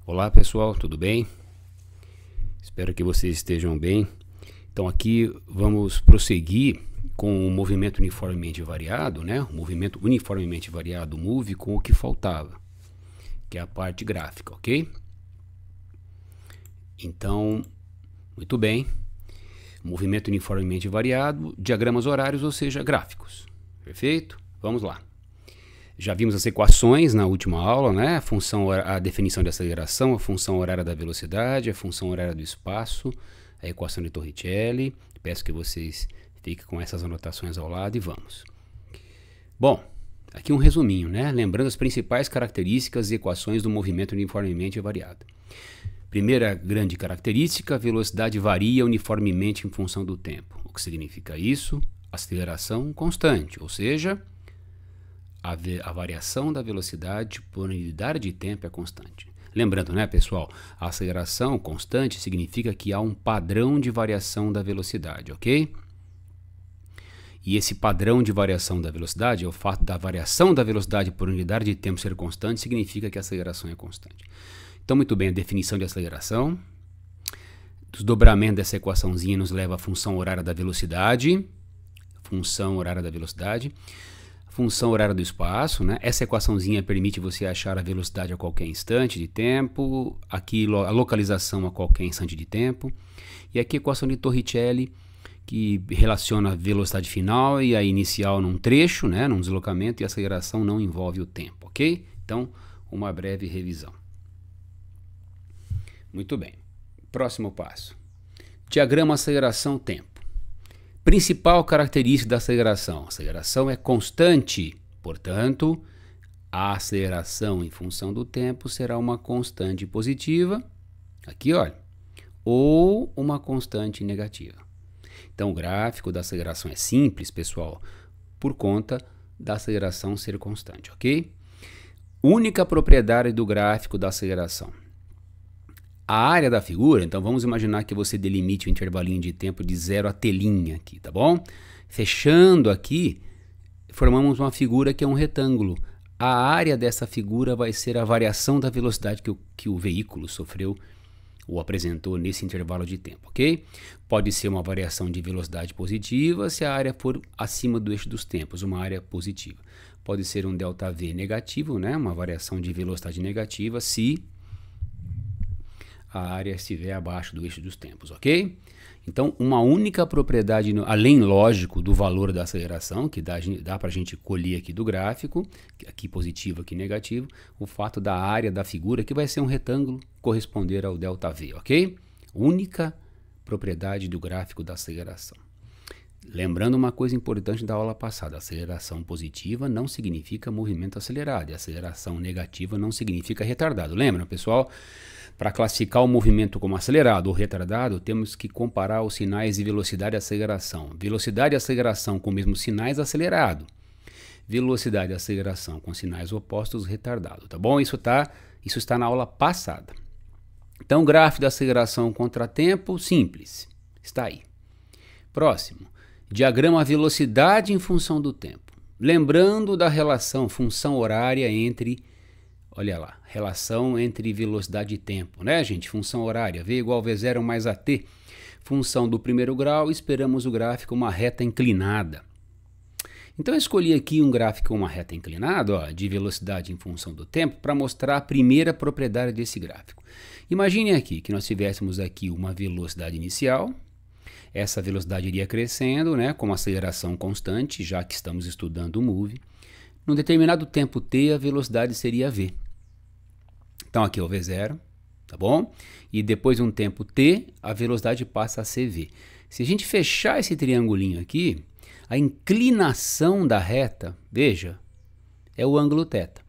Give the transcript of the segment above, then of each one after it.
Olá pessoal, tudo bem? Espero que vocês estejam bem. Então aqui vamos prosseguir com o movimento uniformemente variado, né? O movimento uniformemente variado, move, com o que faltava, que é a parte gráfica, ok? Então, muito bem. Movimento uniformemente variado, diagramas horários, ou seja, gráficos. Perfeito? Vamos lá. Já vimos as equações na última aula, né? A definição de aceleração, a função horária da velocidade, a função horária do espaço, a equação de Torricelli. Peço que vocês fiquem com essas anotações ao lado e vamos. Bom, aqui um resuminho, né? Lembrando as principais características e equações do movimento uniformemente variado. Primeira grande característica, a velocidade varia uniformemente em função do tempo. O que significa isso? Aceleração constante, ou seja, a variação da velocidade por unidade de tempo é constante. Lembrando, né, pessoal, a aceleração constante significa que há um padrão de variação da velocidade, ok? E esse padrão de variação da velocidade, o fato da variação da velocidade por unidade de tempo ser constante, significa que a aceleração é constante. Então, muito bem, a definição de aceleração. Desdobramento dessa equaçãozinha nos leva à função horária da velocidade. Função horária da velocidade. Função horária do espaço, né? Essa equaçãozinha permite você achar a velocidade a qualquer instante de tempo, aqui a localização a qualquer instante de tempo, e aqui a equação de Torricelli, que relaciona a velocidade final e a inicial num trecho, né? Num deslocamento, e a aceleração não envolve o tempo, ok? Então, uma breve revisão. Muito bem. Próximo passo. Diagrama aceleração-tempo. Principal característica da aceleração. A aceleração é constante, portanto, a aceleração em função do tempo será uma constante positiva, aqui olha, ou uma constante negativa. Então o gráfico da aceleração é simples, pessoal, por conta da aceleração ser constante, ok? Única propriedade do gráfico da aceleração. A área da figura, então vamos imaginar que você delimite o intervalinho de tempo de 0 a telinha aqui, tá bom? Fechando aqui, formamos uma figura que é um retângulo. A área dessa figura vai ser a variação da velocidade que o veículo sofreu ou apresentou nesse intervalo de tempo, ok? Pode ser uma variação de velocidade positiva se a área for acima do eixo dos tempos, uma área positiva. Pode ser um ΔV negativo, né? Uma variação de velocidade negativa se a área estiver abaixo do eixo dos tempos, ok? Então, uma única propriedade, além, lógico, do valor da aceleração, que dá para a gente colher aqui do gráfico, aqui positivo, aqui negativo, o fato da área da figura, que vai ser um retângulo, corresponder ao ΔV, ok? Única propriedade do gráfico da aceleração. Lembrando uma coisa importante da aula passada, aceleração positiva não significa movimento acelerado, e aceleração negativa não significa retardado. Lembra, pessoal? Para classificar o movimento como acelerado ou retardado, temos que comparar os sinais de velocidade e aceleração. Velocidade e aceleração com os mesmos sinais, acelerado. Velocidade e aceleração com sinais opostos, retardado. Tá bom? Isso está na aula passada. Então, gráfico da aceleração contra tempo, simples. Está aí. Próximo. Diagrama velocidade em função do tempo. Lembrando da relação função horária entre... Olha lá, relação entre velocidade e tempo, né, gente? Função horária, V igual a V0 mais AT. Função do primeiro grau, esperamos o gráfico uma reta inclinada. Então eu escolhi aqui um gráfico uma reta inclinada, ó, de velocidade em função do tempo, para mostrar a primeira propriedade desse gráfico. Imagine aqui que nós tivéssemos aqui uma velocidade inicial. Essa velocidade iria crescendo, né, com uma aceleração constante, já que estamos estudando o move. Num determinado tempo t, a velocidade seria v. Então aqui é o v0, tá bom? E depois de um tempo t, a velocidade passa a ser v. Se a gente fechar esse triangulinho aqui, a inclinação da reta, veja, é o ângulo θ.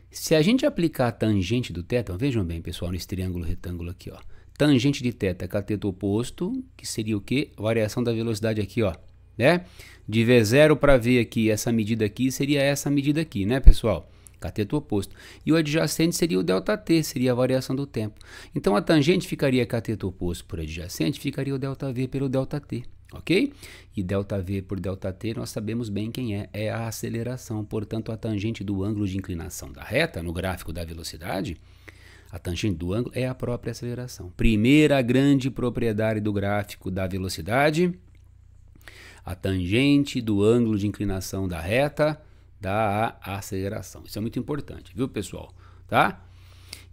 Se a gente aplicar a tangente do θ, vejam bem, pessoal, nesse triângulo retângulo aqui, ó. Tangente de θ é cateto oposto, que seria o quê? Variação da velocidade aqui, ó, né? De V0 para V aqui, essa medida aqui seria essa medida aqui, né, pessoal? Cateto oposto. E o adjacente seria o ΔT, seria a variação do tempo. Então a tangente ficaria cateto oposto por adjacente, ficaria o ΔV pelo ΔT, ok? E ΔV por ΔT nós sabemos bem quem é a aceleração. Portanto, a tangente do ângulo de inclinação da reta, no gráfico da velocidade, A tangente do ângulo é a própria aceleração. Primeira grande propriedade do gráfico da velocidade, a tangente do ângulo de inclinação da reta dá a aceleração. Isso é muito importante, viu, pessoal? Tá?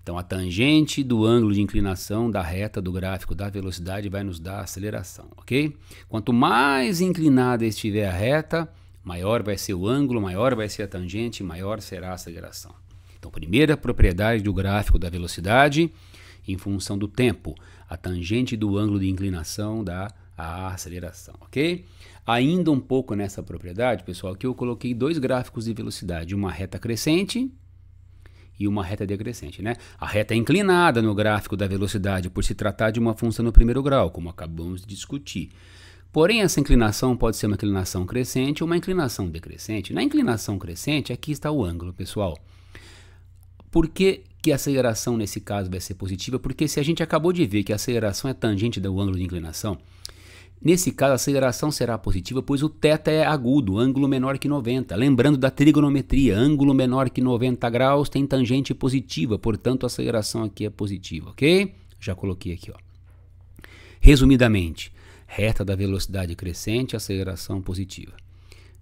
Então, a tangente do ângulo de inclinação da reta do gráfico da velocidade vai nos dar a aceleração, ok? Quanto mais inclinada estiver a reta, maior vai ser o ângulo, maior vai ser a tangente, maior será a aceleração. Então, primeira propriedade do gráfico da velocidade, em função do tempo, a tangente do ângulo de inclinação dá a aceleração, ok? Ainda um pouco nessa propriedade, pessoal, que eu coloquei dois gráficos de velocidade, uma reta crescente e uma reta decrescente, né? A reta é inclinada no gráfico da velocidade por se tratar de uma função no primeiro grau, como acabamos de discutir. Porém, essa inclinação pode ser uma inclinação crescente ou uma inclinação decrescente. Na inclinação crescente, aqui está o ângulo, pessoal. Por que a aceleração nesse caso vai ser positiva? Porque se a gente acabou de ver que a aceleração é tangente do ângulo de inclinação, nesse caso a aceleração será positiva, pois o θ é agudo, ângulo menor que 90. Lembrando da trigonometria, ângulo menor que 90 graus tem tangente positiva, portanto a aceleração aqui é positiva, ok? Já coloquei aqui, ó. Resumidamente, reta da velocidade crescente, aceleração positiva.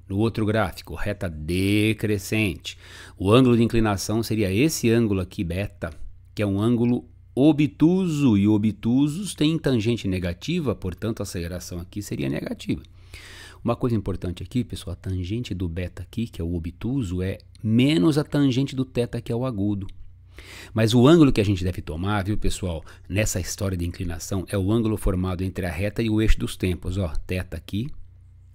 No outro gráfico, reta decrescente. O ângulo de inclinação seria esse ângulo aqui, beta, que é um ângulo obtuso, e obtusos têm tangente negativa, portanto a aceleração aqui seria negativa. Uma coisa importante aqui, pessoal, a tangente do beta aqui, que é o obtuso, é menos a tangente do θ, que é o agudo. Mas o ângulo que a gente deve tomar, viu, pessoal, nessa história de inclinação, é o ângulo formado entre a reta e o eixo dos tempos, ó, θ aqui,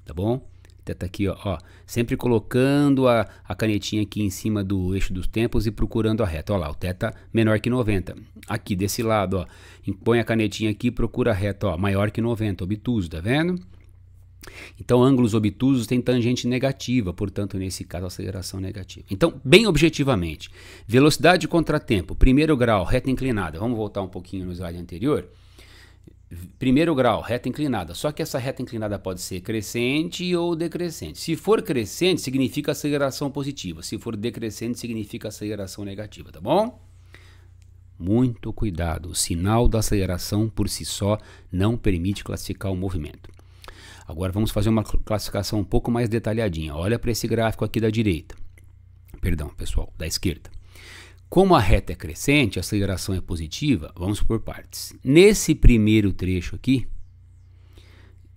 tá bom? θ aqui, ó, sempre colocando a canetinha aqui em cima do eixo dos tempos e procurando a reta. Ó lá, o θ menor que 90. Aqui desse lado, ó, põe a canetinha aqui e procura a reta, ó, maior que 90, obtuso, tá vendo? Então, ângulos obtusos têm tangente negativa, portanto, nesse caso, aceleração negativa. Então, bem objetivamente, velocidade contra tempo, primeiro grau, reta inclinada. Vamos voltar um pouquinho no slide anterior. Primeiro grau, reta inclinada. Só que essa reta inclinada pode ser crescente ou decrescente. Se for crescente, significa aceleração positiva. Se for decrescente, significa aceleração negativa, tá bom? Muito cuidado. O sinal da aceleração por si só não permite classificar o movimento. Agora vamos fazer uma classificação um pouco mais detalhadinha. Olha para esse gráfico aqui da direita. Perdão, pessoal, da esquerda. Como a reta é crescente, a aceleração é positiva, vamos por partes. Nesse primeiro trecho aqui,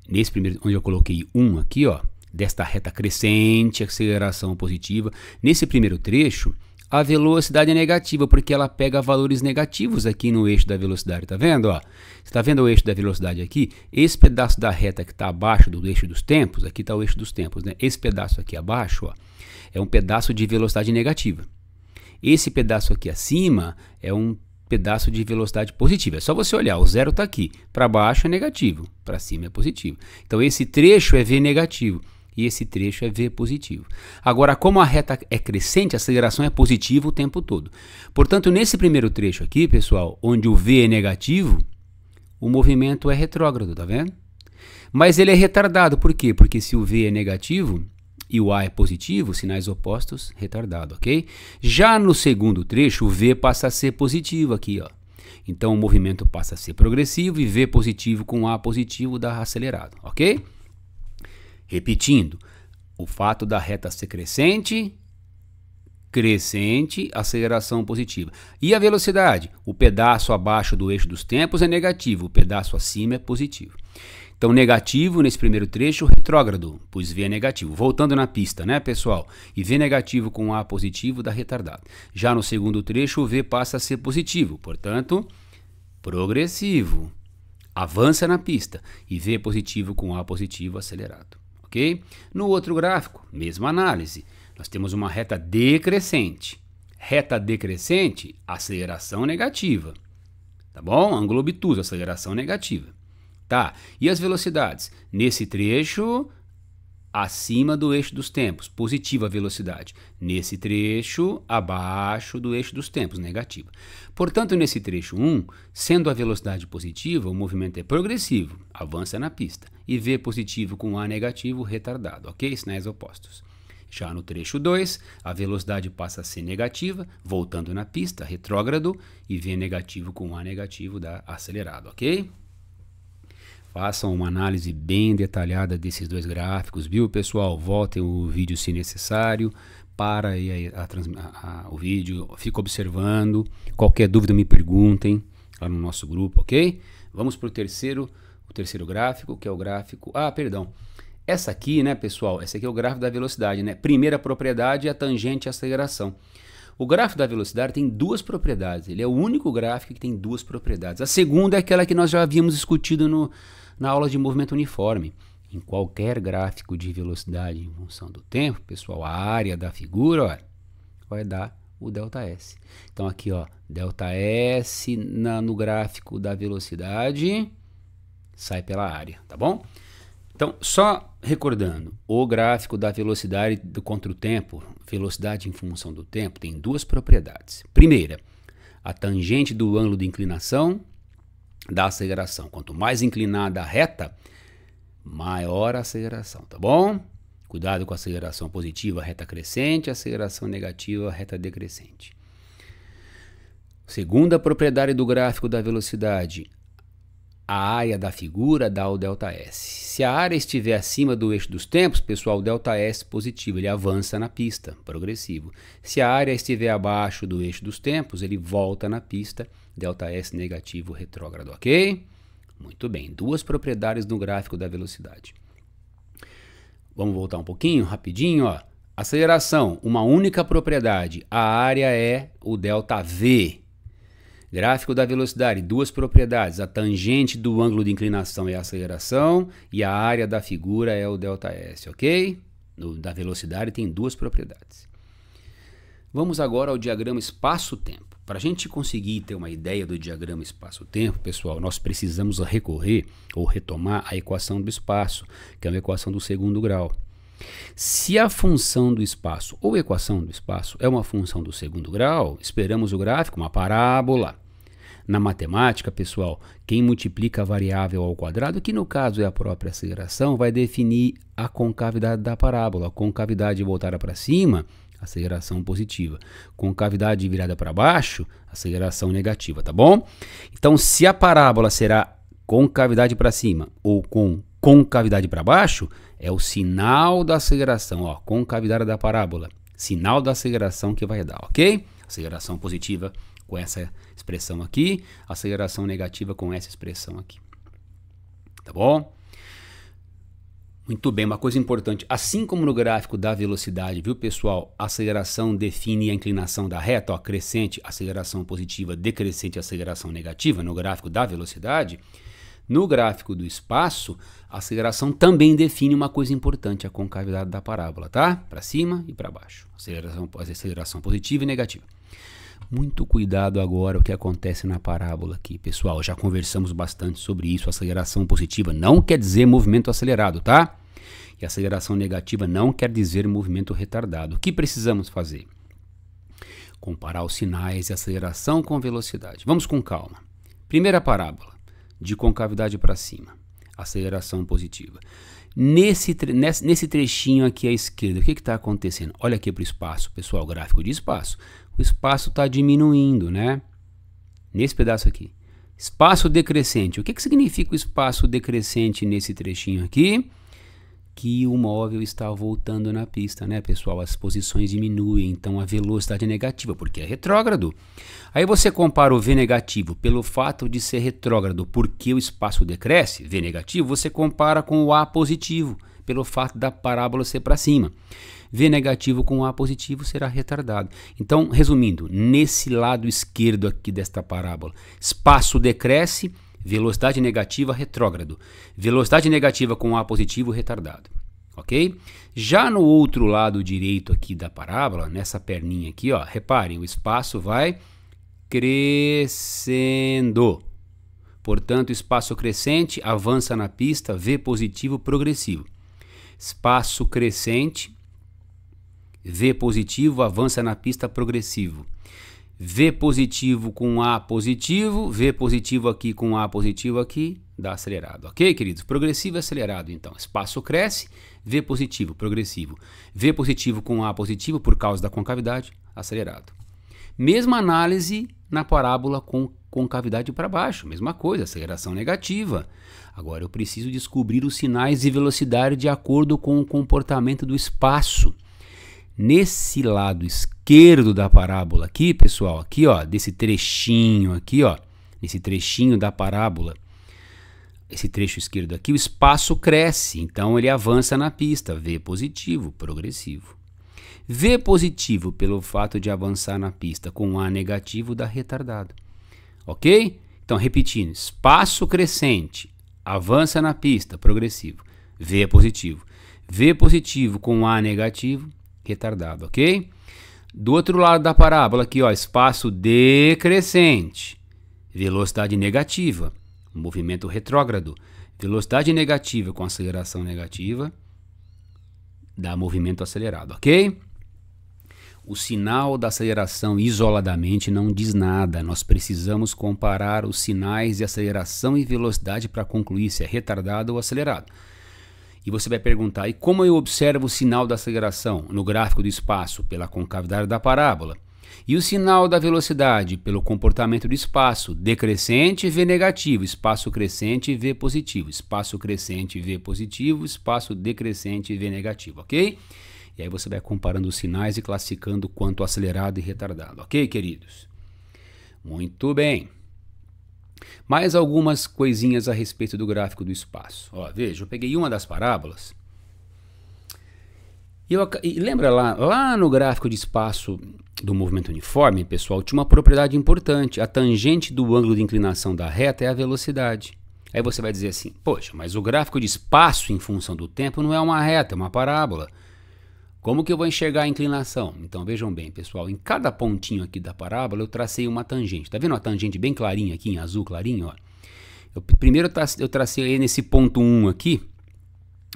nesse primeiro, onde eu coloquei 1 aqui, ó, desta reta crescente, aceleração positiva, nesse primeiro trecho, a velocidade é negativa, porque ela pega valores negativos aqui no eixo da velocidade, tá vendo? Ó? Você tá vendo o eixo da velocidade aqui? Esse pedaço da reta que está abaixo do eixo dos tempos, aqui está o eixo dos tempos, né? Esse pedaço aqui abaixo, ó, é um pedaço de velocidade negativa. Esse pedaço aqui acima é um pedaço de velocidade positiva. É só você olhar, o zero está aqui, para baixo é negativo, para cima é positivo. Então esse trecho é V negativo. E esse trecho é V positivo. Agora, como a reta é crescente, a aceleração é positiva o tempo todo. Portanto, nesse primeiro trecho aqui, pessoal, onde o V é negativo, o movimento é retrógrado, tá vendo? Mas ele é retardado, por quê? Porque se o V é negativo e o A é positivo, sinais opostos, retardado, ok? Já no segundo trecho, o V passa a ser positivo aqui, ó. Então, o movimento passa a ser progressivo e V positivo com A positivo dá acelerado, ok? Repetindo, o fato da reta ser crescente, aceleração positiva. E a velocidade? O pedaço abaixo do eixo dos tempos é negativo, o pedaço acima é positivo. Então, negativo nesse primeiro trecho, retrógrado, pois V é negativo. Voltando na pista, né, pessoal? E V negativo com A positivo dá retardado. Já no segundo trecho, o V passa a ser positivo, portanto, progressivo. Avança na pista. E V positivo com A positivo acelerado. Ok? No outro gráfico, mesma análise. Nós temos uma reta decrescente. Reta decrescente, aceleração negativa. Tá bom? Ângulo obtuso, aceleração negativa. Tá. E as velocidades? Nesse trecho, acima do eixo dos tempos, positiva velocidade. Nesse trecho, abaixo do eixo dos tempos, negativa. Portanto, nesse trecho 1, sendo a velocidade positiva, o movimento é progressivo, avança na pista. E V positivo com A negativo, retardado, ok? Sinais opostos. Já no trecho 2, a velocidade passa a ser negativa, voltando na pista, retrógrado, e V negativo com A negativo dá acelerado, ok? Façam uma análise bem detalhada desses dois gráficos, viu, pessoal? Voltem o vídeo se necessário, para aí o vídeo, fica observando. Qualquer dúvida me perguntem lá no nosso grupo, ok? Vamos para o terceiro gráfico, que é o gráfico... Ah, perdão. Essa aqui, né, pessoal? Esse aqui é o gráfico da velocidade, né? Primeira propriedade é a tangente e a aceleração. O gráfico da velocidade tem duas propriedades. Ele é o único gráfico que tem duas propriedades. A segunda é aquela que nós já havíamos discutido na aula de movimento uniforme. Em qualquer gráfico de velocidade em função do tempo, pessoal, a área da figura, ó, vai dar o ΔS. Então aqui, ó, ΔS no gráfico da velocidade sai pela área, tá bom? Então, só recordando, o gráfico da velocidade contra o tempo, velocidade em função do tempo, tem duas propriedades. Primeira, a tangente do ângulo de inclinação da aceleração. Quanto mais inclinada a reta, maior a aceleração, tá bom? Cuidado com a aceleração positiva, reta crescente, aceleração negativa, reta decrescente. Segunda propriedade do gráfico da velocidade, a área da figura dá o ΔS. Se a área estiver acima do eixo dos tempos, pessoal, o ΔS positivo, ele avança na pista, progressivo. Se a área estiver abaixo do eixo dos tempos, ele volta na pista, ΔS negativo, retrógrado, ok? Muito bem, duas propriedades no gráfico da velocidade. Vamos voltar um pouquinho, rapidinho, ó. Aceleração, uma única propriedade, a área é o ΔV. Gráfico da velocidade, duas propriedades, a tangente do ângulo de inclinação é a aceleração e a área da figura é o ΔS, ok? Da velocidade tem duas propriedades. Vamos agora ao diagrama espaço-tempo. Para a gente conseguir ter uma ideia do diagrama espaço-tempo, pessoal, nós precisamos recorrer ou retomar a equação do espaço, que é uma equação do segundo grau. Se a função do espaço ou equação do espaço é uma função do segundo grau, esperamos o gráfico, uma parábola. Na matemática, pessoal, quem multiplica a variável ao quadrado, que no caso é a própria aceleração, vai definir a concavidade da parábola. A concavidade voltada para cima, aceleração positiva. Concavidade virada para baixo, aceleração negativa, tá bom? Então, se a parábola será concavidade para cima ou com concavidade para baixo, é o sinal da aceleração, ó, concavidade da parábola, sinal da aceleração que vai dar, ok? Aceleração positiva com essa expressão aqui, aceleração negativa com essa expressão aqui, tá bom? Muito bem, uma coisa importante, assim como no gráfico da velocidade, viu, pessoal? A aceleração define a inclinação da reta, ó, crescente, aceleração positiva, decrescente, aceleração negativa, no gráfico da velocidade. No gráfico do espaço, a aceleração também define uma coisa importante, a concavidade da parábola, tá? Para cima e para baixo, aceleração positiva e negativa. Muito cuidado agora o que acontece na parábola aqui, pessoal. Já conversamos bastante sobre isso. Aceleração positiva não quer dizer movimento acelerado, tá? E aceleração negativa não quer dizer movimento retardado. O que precisamos fazer? Comparar os sinais de aceleração com velocidade. Vamos com calma. Primeira parábola, de concavidade para cima, aceleração positiva. Nesse trechinho aqui à esquerda, o que está acontecendo? Olha aqui para o espaço, pessoal, gráfico de espaço. O espaço está diminuindo, né? Nesse pedaço aqui. Espaço decrescente. O que significa o espaço decrescente nesse trechinho aqui? Que o móvel está voltando na pista, né, pessoal? As posições diminuem, então a velocidade é negativa, porque é retrógrado. Aí você compara o V negativo pelo fato de ser retrógrado, porque o espaço decresce, V negativo, você compara com o A positivo, pelo fato da parábola ser para cima. V negativo com A positivo será retardado. Então, resumindo, nesse lado esquerdo aqui desta parábola, espaço decresce, velocidade negativa, retrógrado. Velocidade negativa com A positivo, retardado. Ok? Já no outro lado direito aqui da parábola, nessa perninha aqui, ó, reparem, o espaço vai crescendo. Portanto, espaço crescente avança na pista, V positivo, progressivo. Espaço crescente, V positivo, avança na pista, progressivo. V positivo com A positivo, V positivo aqui com A positivo aqui, da acelerado, ok, queridos? Progressivo e acelerado, então. Espaço cresce, V positivo, progressivo. V positivo com A positivo por causa da concavidade, acelerado. Mesma análise na parábola com concavidade para baixo, mesma coisa, aceleração negativa. Agora eu preciso descobrir os sinais de velocidade de acordo com o comportamento do espaço. Nesse lado esquerdo da parábola aqui, pessoal, aqui ó, desse trechinho aqui ó, nesse trechinho da parábola, esse trecho esquerdo aqui, o espaço cresce, então ele avança na pista, V positivo, progressivo. V positivo pelo fato de avançar na pista com A negativo dá retardado, ok? Então repetindo, espaço crescente, avança na pista, progressivo, V positivo. V positivo com A negativo, retardado, ok? Do outro lado da parábola aqui, ó, espaço decrescente, velocidade negativa, movimento retrógrado, velocidade negativa com aceleração negativa, dá movimento acelerado, ok? O sinal da aceleração isoladamente não diz nada, nós precisamos comparar os sinais de aceleração e velocidade para concluir se é retardado ou acelerado. E você vai perguntar, e como eu observo o sinal da aceleração no gráfico do espaço pela concavidade da parábola? E o sinal da velocidade pelo comportamento do espaço, decrescente, V negativo, espaço crescente, V positivo, espaço crescente, V positivo, espaço decrescente, V negativo, ok? E aí você vai comparando os sinais e classificando quanto acelerado e retardado, ok, queridos? Muito bem. Mais algumas coisinhas a respeito do gráfico do espaço. Ó, veja, eu peguei uma das parábolas. E lembra lá no gráfico de espaço do movimento uniforme, pessoal, tinha uma propriedade importante. A tangente do ângulo de inclinação da reta é a velocidade. Aí você vai dizer assim, poxa, mas o gráfico de espaço em função do tempo não é uma reta, é uma parábola. Como que eu vou enxergar a inclinação? Então vejam bem, pessoal, em cada pontinho aqui da parábola eu tracei uma tangente. Tá vendo uma tangente bem clarinha aqui, em azul clarinho? Ó? Primeiro eu tracei aí nesse ponto 1 aqui,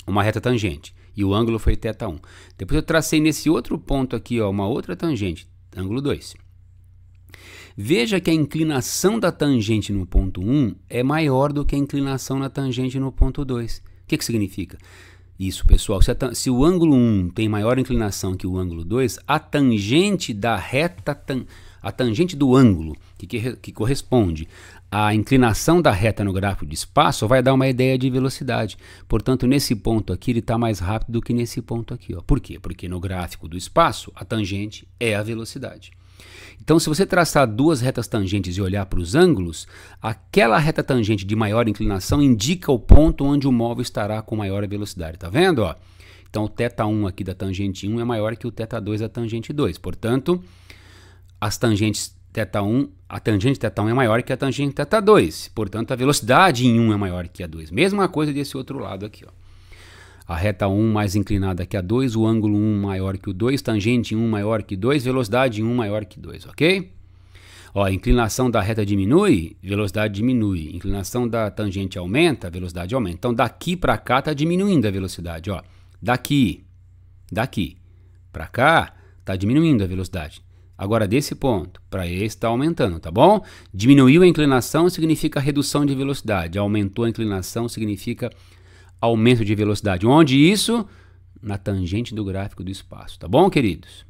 uma reta tangente. E o ângulo foi θ1. Depois eu tracei nesse outro ponto aqui, ó, uma outra tangente, ângulo 2. Veja que a inclinação da tangente no ponto 1 é maior do que a inclinação na tangente no ponto 2. O que significa? Isso, pessoal, se o ângulo 1 tem maior inclinação que o ângulo 2, a tangente da reta, a tangente do ângulo, que corresponde à inclinação da reta no gráfico de espaço, vai dar uma ideia de velocidade. Portanto, nesse ponto aqui, ele está mais rápido do que nesse ponto aqui. Ó. Por quê? Porque no gráfico do espaço, a tangente é a velocidade. Então, se você traçar duas retas tangentes e olhar para os ângulos, aquela reta tangente de maior inclinação indica o ponto onde o móvel estará com maior velocidade. Tá vendo? Ó? Então, o θ1 aqui da tangente 1 é maior que o θ2 da tangente 2. Portanto, as tangentes θ1, a tangente θ1 é maior que a tangente θ2. Portanto, a velocidade em 1 é maior que a 2. Mesma coisa desse outro lado aqui. Ó. A reta 1 mais inclinada que a 2, o ângulo 1 maior que o 2, tangente 1 maior que 2, velocidade 1 maior que 2, ok? Ó, a inclinação da reta diminui, velocidade diminui. Inclinação da tangente aumenta, velocidade aumenta. Então, daqui para cá está diminuindo a velocidade. Ó. Daqui para cá está diminuindo a velocidade. Agora, desse ponto para esse está aumentando, tá bom? Diminuiu a inclinação significa redução de velocidade. Aumentou a inclinação significa aumento de velocidade. Onde isso? Na tangente do gráfico do espaço. Tá bom, queridos?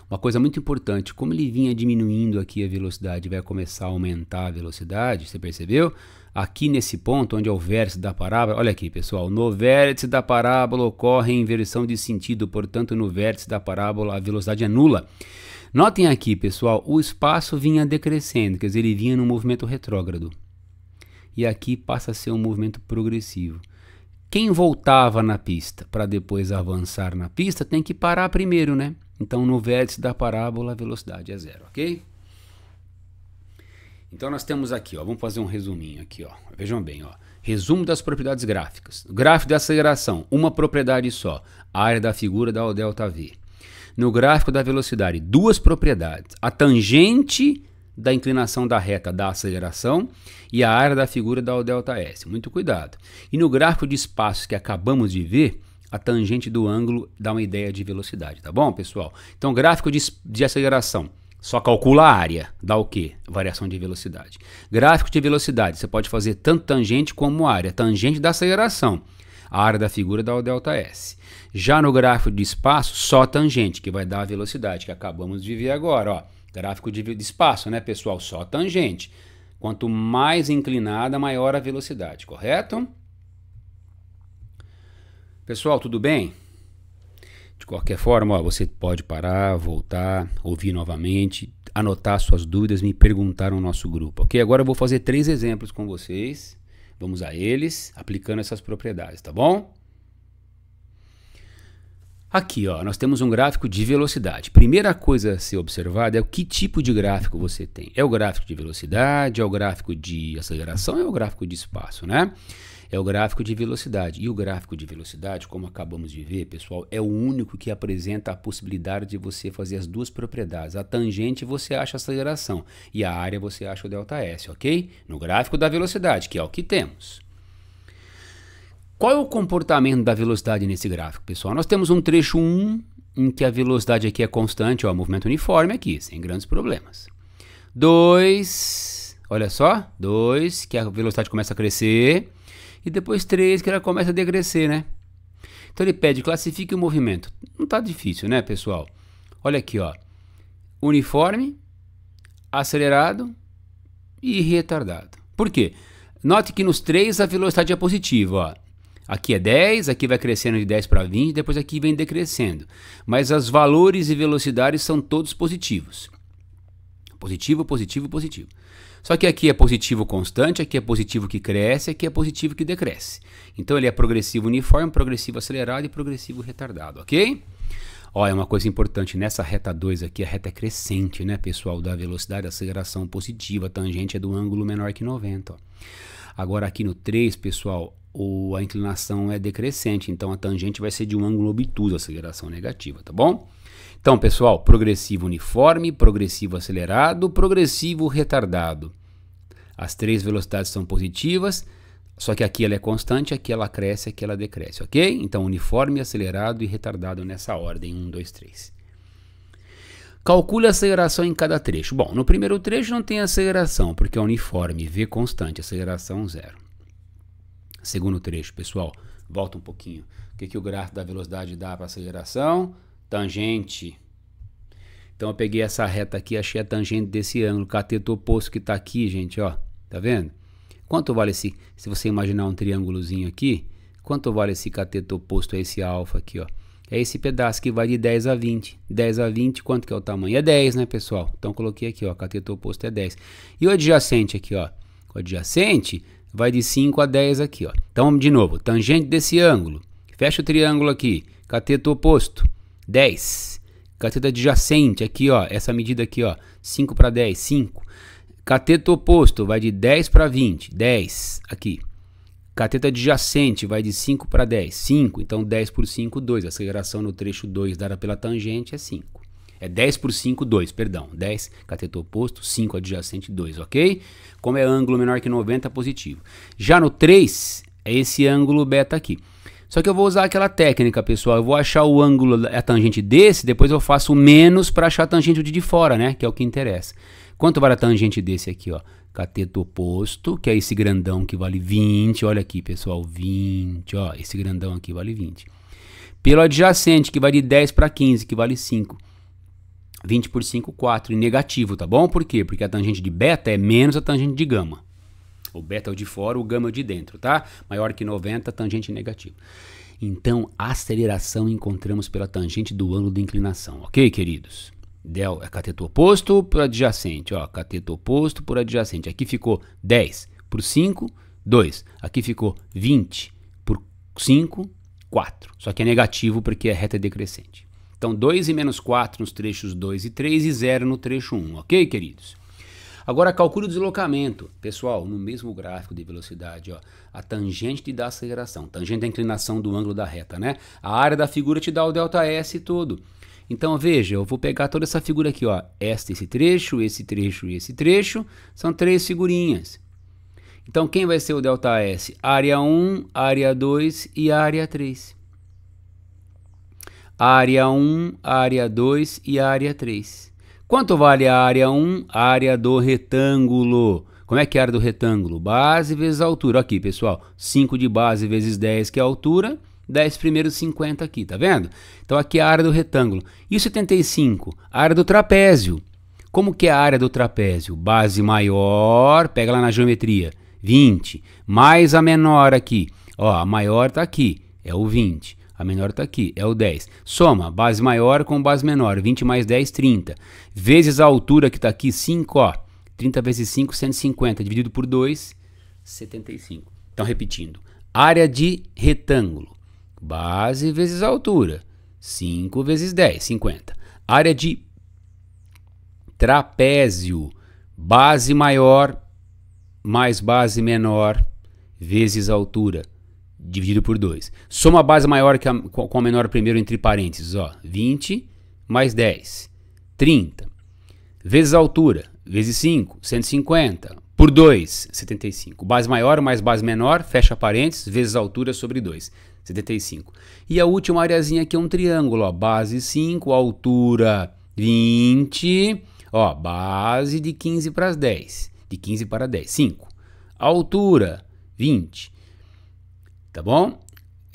Uma coisa muito importante, como ele vinha diminuindo aqui a velocidade, vai começar a aumentar a velocidade, você percebeu? Aqui nesse ponto, onde é o vértice da parábola, olha aqui, pessoal, no vértice da parábola ocorre inversão de sentido, portanto, no vértice da parábola a velocidade é nula. Notem aqui, pessoal, o espaço vinha decrescendo, quer dizer, ele vinha no movimento retrógrado. E aqui passa a ser um movimento progressivo. Quem voltava na pista para depois avançar na pista tem que parar primeiro, né? Então, no vértice da parábola, a velocidade é zero, ok? Então, nós temos aqui, ó, vamos fazer um resuminho aqui, ó. Vejam bem, ó. Resumo das propriedades gráficas. Gráfico de aceleração, uma propriedade só. A área da figura dá o ΔV. No gráfico da velocidade, duas propriedades. A tangente da inclinação da reta da aceleração e a área da figura da ΔS. Muito cuidado. E no gráfico de espaço que acabamos de ver, a tangente do ângulo dá uma ideia de velocidade, tá bom, pessoal? Então, gráfico de aceleração, Só calcula a área. Dá o quê? Variação de velocidade. Gráfico de velocidade. Você pode fazer tanto tangente como área. Tangente da aceleração. A área da figura dá o ΔS. Já no gráfico de espaço, só tangente, que vai dar a velocidade, que acabamos de ver agora. Ó. Gráfico de espaço, né, pessoal? Só tangente. Quanto mais inclinada, maior a velocidade, correto? Pessoal, tudo bem? De qualquer forma, ó, você pode parar, voltar, ouvir novamente, anotar suas dúvidas, me perguntar no nosso grupo, ok? Agora eu vou fazer 3 exemplos com vocês. Vamos a eles, aplicando essas propriedades, tá bom? Aqui, ó, nós temos um gráfico de velocidade. Primeira coisa a ser observada é o que tipo de gráfico você tem. É o gráfico de velocidade, é o gráfico de aceleração, é o gráfico de espaço, né? É o gráfico de velocidade. E o gráfico de velocidade, como acabamos de ver, pessoal, é o único que apresenta a possibilidade de você fazer as duas propriedades. A tangente você acha a aceleração e a área você acha o ΔS, ok? No gráfico da velocidade, que é o que temos. Qual é o comportamento da velocidade nesse gráfico, pessoal? Nós temos um trecho 1, em que a velocidade aqui é constante, ó, movimento uniforme aqui, sem grandes problemas. 2, olha só, 2, que a velocidade começa a crescer. E depois 3, que ela começa a decrescer, né? Então ele pede, classifique o movimento. Não tá difícil, né, pessoal? Olha aqui, ó. Uniforme, acelerado e retardado. Por quê? Note que nos 3 a velocidade é positiva, ó. Aqui é 10, aqui vai crescendo de 10 para 20, depois aqui vem decrescendo. Mas os valores e velocidades são todos positivos. Positivo, positivo, positivo. Só que aqui é positivo constante, aqui é positivo que cresce, aqui é positivo que decresce. Então ele é progressivo uniforme, progressivo acelerado e progressivo retardado, ok? Olha, uma coisa importante, nessa reta 2 aqui, a reta é crescente, né, pessoal, da velocidade, aceleração positiva, a tangente é do ângulo menor que 90. Ó. Agora aqui no 3, pessoal, a inclinação é decrescente, então a tangente vai ser de um ângulo obtuso, aceleração negativa, tá bom? Então, pessoal, progressivo uniforme, progressivo acelerado, progressivo retardado. As 3 velocidades são positivas, só que aqui ela é constante, aqui ela cresce, aqui ela decresce, ok? Então, uniforme, acelerado e retardado nessa ordem, 1, 2, 3. Calcule a aceleração em cada trecho. Bom, no primeiro trecho não tem aceleração, porque é uniforme, V constante, aceleração 0. Segundo trecho, pessoal, volta um pouquinho. O que o gráfico da velocidade dá para aceleração? Tangente. Então eu peguei essa reta aqui, achei a tangente desse ângulo, cateto oposto que está aqui, gente, ó. Tá vendo? Quanto vale esse, se você imaginar um triângulozinho aqui, quanto vale esse cateto oposto a esse alfa aqui, ó? É esse pedaço que vai de 10 a 20. 10 a 20, quanto que é o tamanho? É 10, né, pessoal? Então coloquei aqui, ó, cateto oposto é 10. E o adjacente aqui, ó? O adjacente vai de 5 a 10 aqui, ó. Então, de novo, tangente desse ângulo. Fecha o triângulo aqui, cateto oposto. 10. Cateto adjacente aqui, ó, essa medida aqui, ó, 5 para 10, 5. Cateto oposto vai de 10 para 20, 10 aqui. Cateto adjacente vai de 5 para 10, 5. Então 10 por 5, 2. A aceleração no trecho 2 dada pela tangente é 5. É 10 por 5, 2, perdão. 10, cateto oposto, 5 adjacente, 2, ok? Como é ângulo menor que 90, positivo. Já no 3, é esse ângulo beta aqui. Só que eu vou usar aquela técnica, pessoal. Eu vou achar o ângulo, a tangente desse, depois eu faço menos para achar a tangente de fora, né? Que é o que interessa. Quanto vale a tangente desse aqui, ó? Cateto oposto, que é esse grandão que vale 20. Olha aqui, pessoal, 20, ó. Esse grandão aqui vale 20. Pelo adjacente, que vai de 10 para 15, que vale 5. 20 por 5, 4. E negativo, tá bom? Por quê? Porque a tangente de beta é menos a tangente de gama. O beta é o de fora, o gama é o de dentro, tá? Maior que 90, tangente negativa. Então, a aceleração encontramos pela tangente do ângulo de inclinação, ok, queridos? Del é cateto oposto por adjacente, ó, cateto oposto por adjacente. Aqui ficou 10 por 5, 2. Aqui ficou 20 por 5, 4. Só que é negativo porque a reta é decrescente. Então, 2 e menos 4 nos trechos 2 e 3 e 0 no trecho 1, ok, queridos? Agora, calcule o deslocamento. Pessoal, no mesmo gráfico de velocidade, ó, a tangente te dá a aceleração, tangente da inclinação do ângulo da reta, né? A área da figura te dá o ΔS todo. Então, veja, eu vou pegar toda essa figura aqui, ó. Esse trecho, esse trecho e esse trecho. São 3 figurinhas. Então, quem vai ser o ΔS? Área 1, área 2 e área 3. Área 1, área 2 e área 3. Quanto vale a área 1? Área do retângulo. Como é que é a área do retângulo? Base vezes altura. Aqui, pessoal, 5 de base vezes 10, que é a altura, 10 primeiros 50 aqui, tá vendo? Então aqui é a área do retângulo. E o 75? A área do trapézio. Como que é a área do trapézio? Base maior, pega lá na geometria, 20, mais a menor aqui. Ó, a maior tá aqui, é o 20. A menor está aqui, é o 10. Soma, base maior com base menor, 20 mais 10, 30. Vezes a altura que está aqui, 5, ó. 30 vezes 5, 150. Dividido por 2, 75. Então, repetindo. Área de retângulo. Base vezes a altura. 5 vezes 10, 50. Área de trapézio. Base maior mais base menor vezes a altura. Dividido por 2. Soma a base maior com a menor primeiro entre parênteses. Ó, 20 mais 10. 30. Vezes a altura. Vezes 5. 150. Por 2. 75. Base maior mais base menor. Fecha parênteses. Vezes a altura sobre 2. 75. E a última areazinha aqui é um triângulo. Ó, base 5. Altura 20. Ó, base de 15 para as 10. De 15 para 10. 5. Altura 20. Tá bom?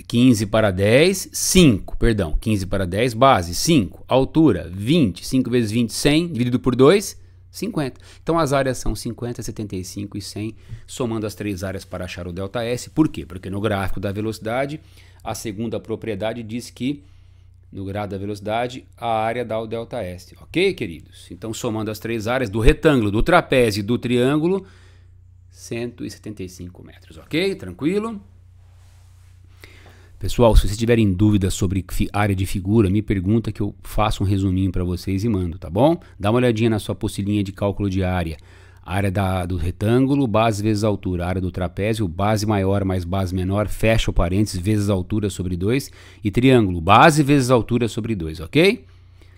15 para 10, 5, perdão, 15 para 10, base 5, altura 20, 5 vezes 20, 100, dividido por 2, 50. Então as áreas são 50, 75 e 100, somando as três áreas para achar o ΔS. Por quê? Porque no gráfico da velocidade, a segunda propriedade diz que no grado da velocidade, a área dá o ΔS. Ok, queridos? Então somando as três áreas do retângulo, do trapézio e do triângulo, 175 metros, ok? Tranquilo? Pessoal, se vocês tiverem dúvidas sobre área de figura, me pergunta que eu faço um resuminho para vocês e mando, tá bom? Dá uma olhadinha na sua apostilinha de cálculo de área. Área do retângulo, base vezes altura. Área do trapézio, base maior mais base menor, fecha o parênteses, vezes altura sobre 2. E triângulo, base vezes altura sobre 2, ok?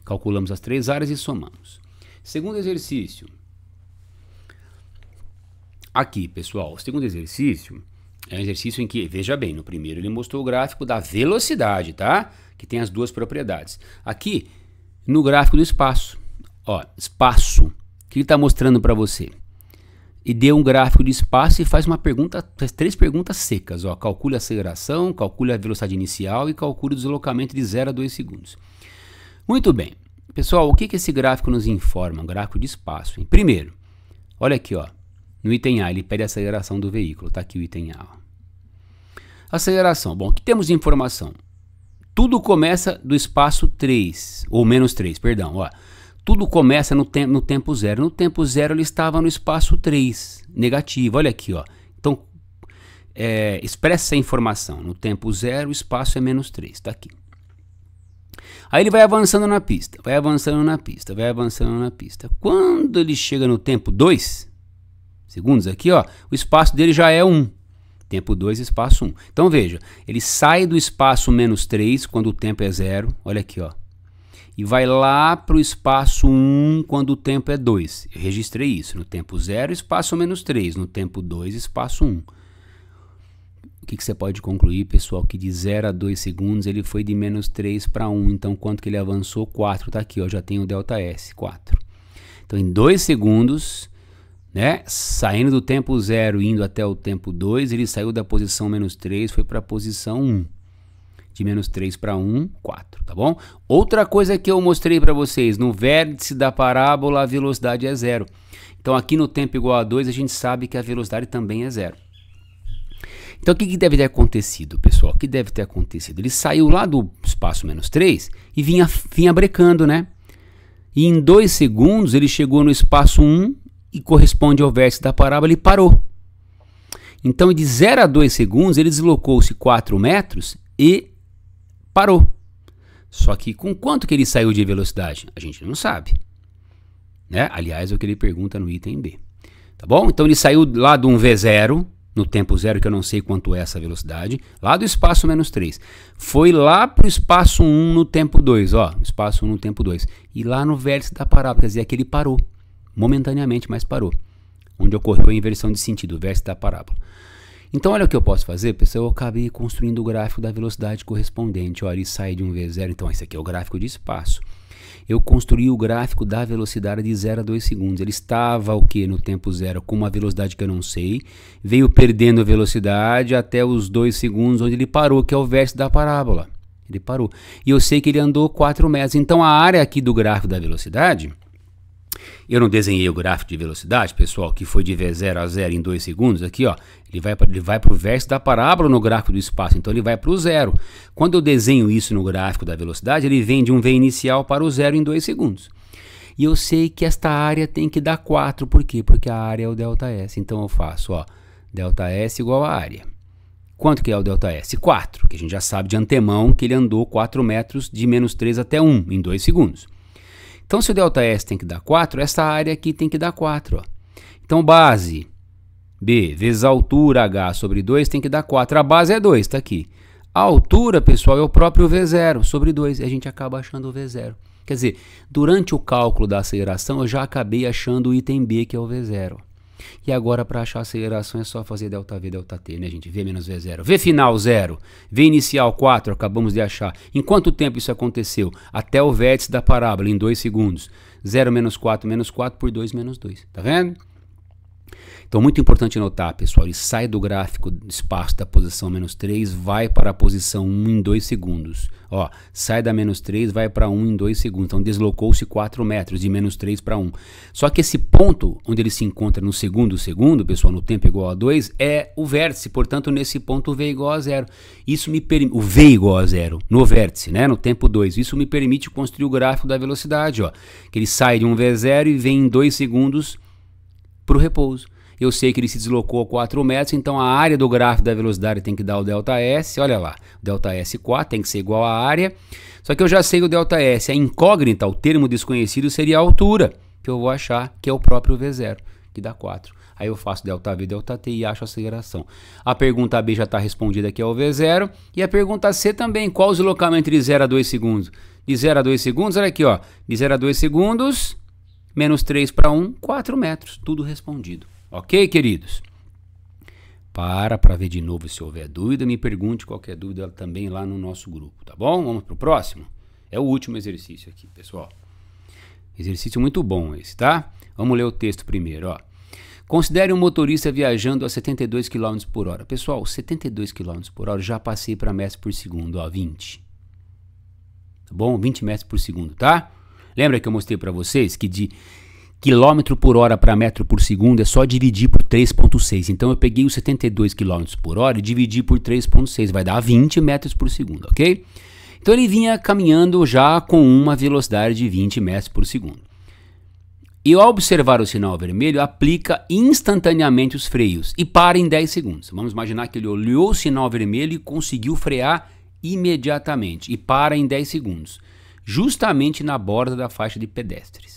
Calculamos as três áreas e somamos. Segundo exercício. Aqui, pessoal, o segundo exercício... é um exercício em que, veja bem, no primeiro ele mostrou o gráfico da velocidade, tá? Que tem as duas propriedades. Aqui, no gráfico do espaço, ó, espaço, o que ele está mostrando para você? E deu um gráfico de espaço e faz uma pergunta, faz três perguntas secas, ó. Calcule a aceleração, calcule a velocidade inicial e calcule o deslocamento de 0 a 2 segundos. Muito bem. Pessoal, o que esse gráfico nos informa? Um gráfico de espaço, hein? Primeiro, olha aqui, ó. No item A, ele pede a aceleração do veículo. Está aqui o item A. Ó. Aceleração. Bom, aqui temos de informação. Tudo começa do espaço 3, ou menos 3, perdão. Ó. Tudo começa no tempo 0. No tempo 0 ele estava no espaço 3, negativo. Olha aqui, ó. Então, expressa essa informação. No tempo 0 o espaço é menos 3. Está aqui. Aí ele vai avançando na pista. Vai avançando na pista. Vai avançando na pista. Quando ele chega no tempo 2... segundos aqui, ó, o espaço dele já é 1. Tempo 2, espaço 1. Então veja, ele sai do espaço menos 3 quando o tempo é 0. Olha aqui, ó. E vai lá para o espaço 1 quando o tempo é 2. Eu registrei isso. No tempo 0, espaço menos 3. No tempo 2, espaço 1. O que você pode concluir, pessoal? Que de 0 a 2 segundos ele foi de menos 3 para 1. Então quanto que ele avançou? 4. Tá aqui, ó. Já tem o ΔS, 4. Então em 2 segundos... né? Saindo do tempo 0 indo até o tempo 2, ele saiu da posição menos 3, foi para a posição 1. De menos 3 para 1, 4, tá bom? Outra coisa que eu mostrei para vocês, no vértice da parábola a velocidade é 0. Então aqui no tempo igual a 2 a gente sabe que a velocidade também é 0. Então o que deve ter acontecido, pessoal? O que deve ter acontecido? Ele saiu lá do espaço menos 3 e vinha brecando, né? E em 2 segundos ele chegou no espaço 1, e corresponde ao vértice da parábola e parou. Então, de 0 a 2 segundos, ele deslocou-se 4 metros e parou. Só que com quanto que ele saiu de velocidade? A gente não sabe. Né? Aliás, é o que ele pergunta no item B. Tá bom? Então, ele saiu lá de um V0, no tempo 0, que eu não sei quanto é essa velocidade, lá do espaço menos 3. Foi lá para o espaço 1 no tempo 2, ó, espaço 1 no tempo 2. E lá no vértice da parábola, quer dizer, que ele parou. Momentaneamente, mas parou. Onde ocorreu a inversão de sentido, o vértice da parábola. Então, olha o que eu posso fazer, pessoal. Eu acabei construindo o gráfico da velocidade correspondente. Olha, ele sai de um V0. Então, esse aqui é o gráfico de espaço. eu construí o gráfico da velocidade de 0 a 2 segundos. Ele estava o que no tempo zero? Com uma velocidade que eu não sei. Veio perdendo velocidade até os 2 segundos, onde ele parou, que é o vértice da parábola. Ele parou. E eu sei que ele andou 4 metros. Então a área aqui do gráfico da velocidade, eu não desenhei o gráfico de velocidade, pessoal, que foi de V0 a 0 em 2 segundos. Aqui, ó, ele vai para o vértice da parábola no gráfico do espaço, então ele vai para o zero. Quando eu desenho isso no gráfico da velocidade, ele vem de um V inicial para o zero em 2 segundos. E eu sei que esta área tem que dar 4, por quê? Porque a área é o ΔS. Então eu faço, ó, ΔS igual a área. Quanto que é o ΔS? 4, que a gente já sabe de antemão que ele andou 4 metros de menos 3 até 1 em 2 segundos. Então, se o ΔS tem que dar 4, essa área aqui tem que dar 4. Ó. Então, base B vezes a altura H sobre 2 tem que dar 4. A base é 2, está aqui. A altura, pessoal, é o próprio V0 sobre 2. E a gente acaba achando o V0. Quer dizer, durante o cálculo da aceleração, eu já acabei achando o item B, que é o V0. E agora, para achar a aceleração, é só fazer ΔV, ΔT, né, gente? V menos V0. V final, 0. V inicial, 4. Acabamos de achar. Em quanto tempo isso aconteceu? Até o vértice da parábola, em 2 segundos. 0 menos 4 por 2 menos 2. Tá vendo? Então, muito importante notar, pessoal, ele sai do gráfico do espaço da posição menos 3, vai para a posição 1 em 2 segundos. Ó, sai da menos 3, vai para 1 em 2 segundos. Então, deslocou-se 4 metros, de menos 3 para 1. Só que esse ponto, onde ele se encontra no segundo, pessoal, no tempo igual a 2, é o vértice. Portanto, nesse ponto, o V igual a 0. Isso me permite... O V igual a 0, no vértice, né, no tempo 2. Isso me permite construir o gráfico da velocidade, ó. Que ele sai de um V0 e vem em 2 segundos para o repouso. Eu sei que ele se deslocou a 4 metros, então a área do gráfico da velocidade tem que dar o ΔS, olha lá, ΔS 4 tem que ser igual à área, só que eu já sei o ΔS, a incógnita, o termo desconhecido seria a altura, que eu vou achar que é o próprio V0, que dá 4. Aí eu faço ΔV, ΔT e acho a aceleração. A pergunta B já está respondida, que é o V0, e a pergunta C também, qual o deslocamento de 0 a 2 segundos? De 0 a 2 segundos, olha aqui, ó, de 0 a 2 segundos, menos 3 para 1, 4 metros, tudo respondido. Ok, queridos? Para ver de novo se houver dúvida, me pergunte qualquer dúvida também lá no nosso grupo, tá bom? Vamos para o próximo? É o último exercício aqui, pessoal. Exercício muito bom esse, tá? Vamos ler o texto primeiro, ó. Considere um motorista viajando a 72 km por hora. Pessoal, 72 km por hora, já passei para metros por segundo, ó, 20. Tá bom? 20 metros por segundo, tá? Lembra que eu mostrei para vocês que de quilômetro por hora para metro por segundo é só dividir por 3,6. Então eu peguei os 72 km por hora e dividi por 3,6. Vai dar 20 metros por segundo, ok? Então ele vinha caminhando já com uma velocidade de 20 metros por segundo. E ao observar o sinal vermelho, aplica instantaneamente os freios e para em 10 segundos. Vamos imaginar que ele olhou o sinal vermelho e conseguiu frear imediatamente. E para em 10 segundos, justamente na borda da faixa de pedestres.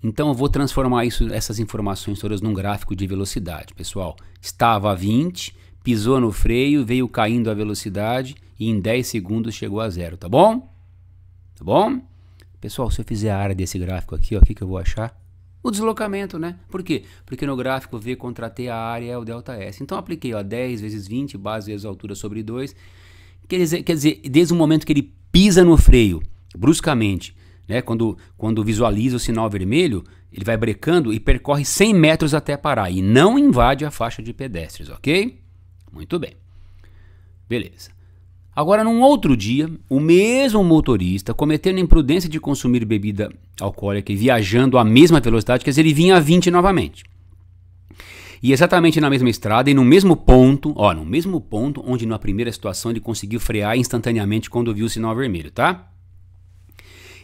Então eu vou transformar essas informações todas num gráfico de velocidade, pessoal. Estava a 20, pisou no freio, veio caindo a velocidade e em 10 segundos chegou a 0, tá bom? Tá bom? Pessoal, se eu fizer a área desse gráfico aqui, ó, o que eu vou achar? O deslocamento, né? Por quê? Porque no gráfico V contra T a área é o ΔS. Então eu apliquei, ó, 10 vezes 20, base vezes altura sobre 2. Quer dizer, desde o momento que ele pisa no freio, bruscamente, né, quando visualiza o sinal vermelho, ele vai brecando e percorre 100 metros até parar e não invade a faixa de pedestres, ok? Muito bem. Beleza. Agora, num outro dia, o mesmo motorista, cometendo a imprudência de consumir bebida alcoólica e viajando à mesma velocidade, quer dizer, ele vinha a 20 novamente. E exatamente na mesma estrada e no mesmo ponto, ó, no mesmo ponto onde na primeira situação ele conseguiu frear instantaneamente quando viu o sinal vermelho, tá?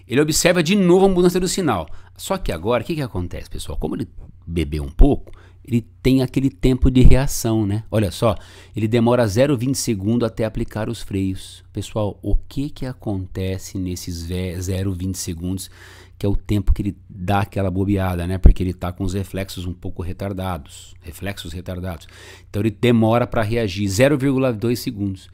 Ele observa de novo a mudança do sinal. Só que agora, o que acontece, pessoal? Como ele bebeu um pouco, ele tem aquele tempo de reação, né? Olha só, ele demora 0,20 segundos até aplicar os freios. Pessoal, o que acontece nesses 0,20 segundos, que é o tempo que ele dá aquela bobeada, né? Porque ele está com os reflexos um pouco retardados. Então ele demora para reagir 0,2 segundos.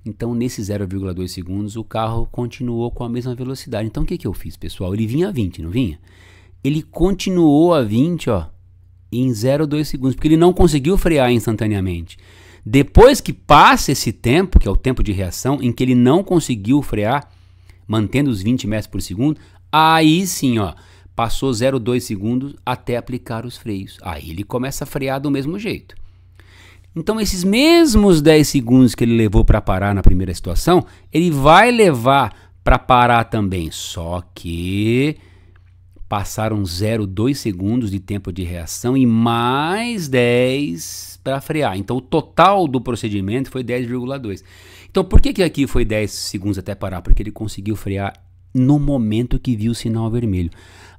Então, nesses 0,2 segundos, o carro continuou com a mesma velocidade. Então, o que eu fiz, pessoal? Ele vinha a 20, não vinha? Ele continuou a 20, ó, em 0,2 segundos, porque ele não conseguiu frear instantaneamente. Depois que passa esse tempo, que é o tempo de reação, em que ele não conseguiu frear, mantendo os 20 metros por segundo, aí sim, ó, passou 0,2 segundos até aplicar os freios. Aí ele começa a frear do mesmo jeito. Então esses mesmos 10 segundos que ele levou para parar na primeira situação, ele vai levar para parar também, só que passaram 0,2 segundos de tempo de reação e mais 10 para frear. Então o total do procedimento foi 10,2. Então por que aqui foi 10 segundos até parar? Porque ele conseguiu frear no momento que viu o sinal vermelho.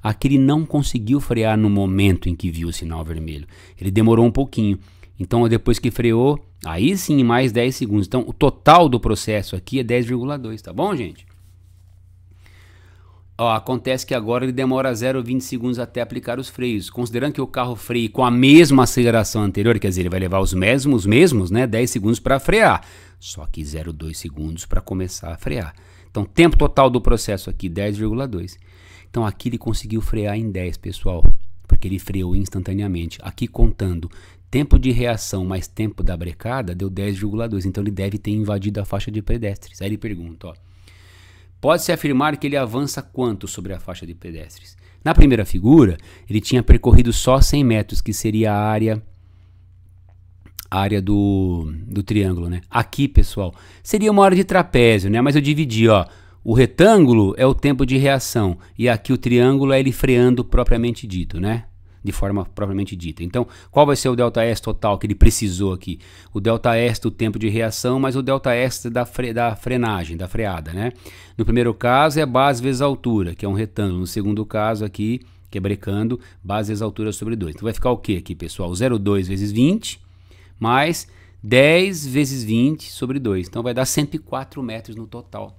Aqui ele não conseguiu frear no momento em que viu o sinal vermelho. Ele demorou um pouquinho. Então depois que freou, aí sim mais 10 segundos. Então o total do processo aqui é 10,2, tá bom, gente? Ó, acontece que agora ele demora 0,20 segundos até aplicar os freios. Considerando que o carro freie com a mesma aceleração anterior, quer dizer, ele vai levar os mesmos, né, 10 segundos para frear. Só que 0,2 segundos para começar a frear. Então, tempo total do processo aqui, 10,2. Então, aqui ele conseguiu frear em 10, pessoal, porque ele freou instantaneamente. Aqui contando tempo de reação mais tempo da brecada, deu 10,2. Então, ele deve ter invadido a faixa de pedestres. Aí ele pergunta, ó. Pode-se afirmar que ele avança quanto sobre a faixa de pedestres? Na primeira figura, ele tinha percorrido só 100 metros, que seria a área do triângulo, né? Aqui, pessoal, seria uma área de trapézio, né? Mas eu dividi, ó. O retângulo é o tempo de reação e aqui o triângulo é ele freando propriamente dito, né? De forma propriamente dita. Então, qual vai ser o ΔS total que ele precisou aqui? O ΔS do tempo de reação, mais o ΔS da frenagem, da freada, né? No primeiro caso é base vezes altura, que é um retângulo. No segundo caso aqui, que é brecando, base vezes altura sobre 2. Então vai ficar o que aqui, pessoal? 0,2 vezes 20, mais 10 vezes 20 sobre 2. Então vai dar 104 metros no total.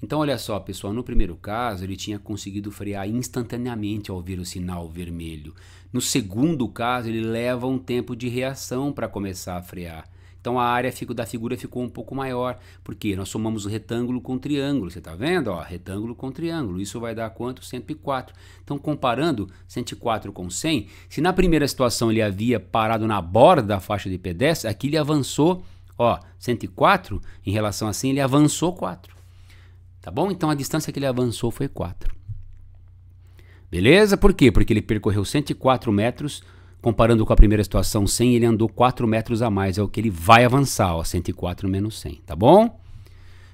Então olha só, pessoal, no primeiro caso ele tinha conseguido frear instantaneamente ao ver o sinal vermelho. No segundo caso ele leva um tempo de reação para começar a frear. Então a área da figura ficou um pouco maior, porque nós somamos o retângulo com triângulo, você está vendo? Ó, retângulo com triângulo, isso vai dar quanto? 104. Então comparando 104 com 100, se na primeira situação ele havia parado na borda da faixa de pedestre, aqui ele avançou, ó, 104, em relação a 100 ele avançou 4. Tá bom? Então a distância que ele avançou foi 4. Beleza? Por quê? Porque ele percorreu 104 metros, comparando com a primeira situação 100, ele andou 4 metros a mais, é o que ele vai avançar, ó, 104 menos 100, tá bom?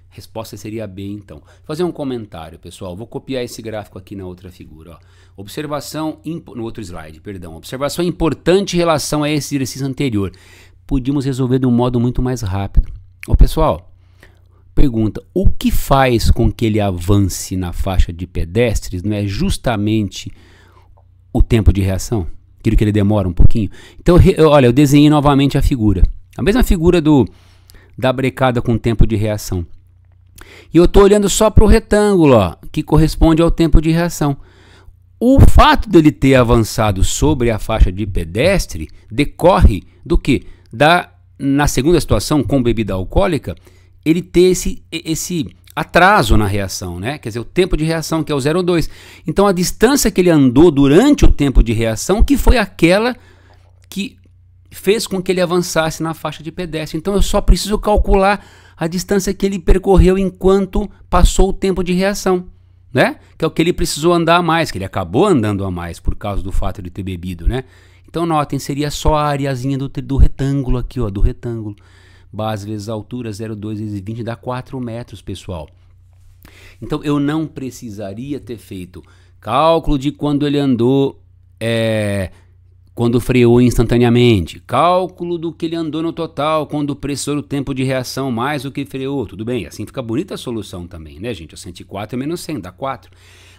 Resposta seria B, então. Vou fazer um comentário, pessoal, vou copiar esse gráfico aqui na outra figura, ó. Observação, no outro slide, perdão. Observação importante em relação a esse exercício anterior. Podíamos resolver de um modo muito mais rápido. Ó, pessoal, pergunta, o que faz com que ele avance na faixa de pedestres não é justamente o tempo de reação? Aquilo que ele demora um pouquinho? Então, olha, eu desenhei novamente a figura. A mesma figura da brecada com tempo de reação. E eu estou olhando só para o retângulo, ó, que corresponde ao tempo de reação. O fato dele ter avançado sobre a faixa de pedestre decorre do quê? Na segunda situação, com bebida alcoólica, ele ter esse atraso na reação, né? Quer dizer, o tempo de reação, que é o 0,2. Então, a distância que ele andou durante o tempo de reação, que foi aquela que fez com que ele avançasse na faixa de pedestre. Então, eu só preciso calcular a distância que ele percorreu enquanto passou o tempo de reação, né? Que é o que ele precisou andar a mais, que ele acabou andando a mais por causa do fato de ter bebido, né? Então, notem, seria só a areazinha do retângulo aqui, ó, do retângulo. Base vezes altura, 0,2 vezes 20 dá 4 metros, pessoal. Então, eu não precisaria ter feito cálculo de quando ele andou, quando freou instantaneamente. Cálculo do que ele andou no total, quando precisou o tempo de reação mais do que freou. Tudo bem, assim fica bonita a solução também, né, gente? O 104 é menos 100, dá 4.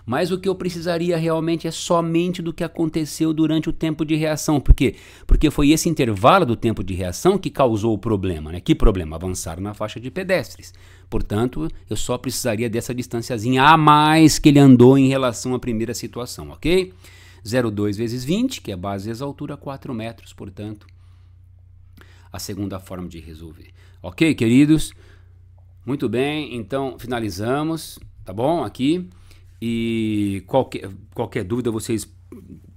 Mas o que eu precisaria realmente é somente do que aconteceu durante o tempo de reação. Por quê? Porque foi esse intervalo do tempo de reação que causou o problema, né? Que problema? Avançar na faixa de pedestres. Portanto, eu só precisaria dessa distanciazinha a mais que ele andou em relação à primeira situação, ok? 0,2 vezes 20, que é base vezes altura, 4 metros, portanto, a segunda forma de resolver. Ok, queridos? Muito bem, então finalizamos, tá bom? Aqui. E qualquer dúvida vocês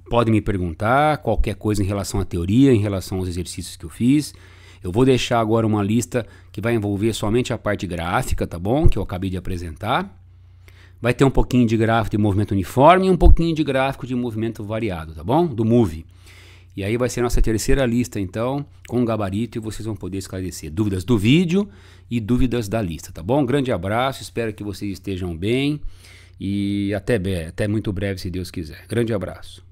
podem me perguntar, qualquer coisa em relação à teoria, em relação aos exercícios que eu fiz. Eu vou deixar agora uma lista que vai envolver somente a parte gráfica, tá bom? Que eu acabei de apresentar. vai ter um pouquinho de gráfico de movimento uniforme e um pouquinho de gráfico de movimento variado, tá bom? Do Move. E aí vai ser a nossa terceira lista, então, com gabarito, e vocês vão poder esclarecer dúvidas do vídeo e dúvidas da lista, tá bom? Grande abraço, espero que vocês estejam bem e até muito breve, se Deus quiser. Grande abraço.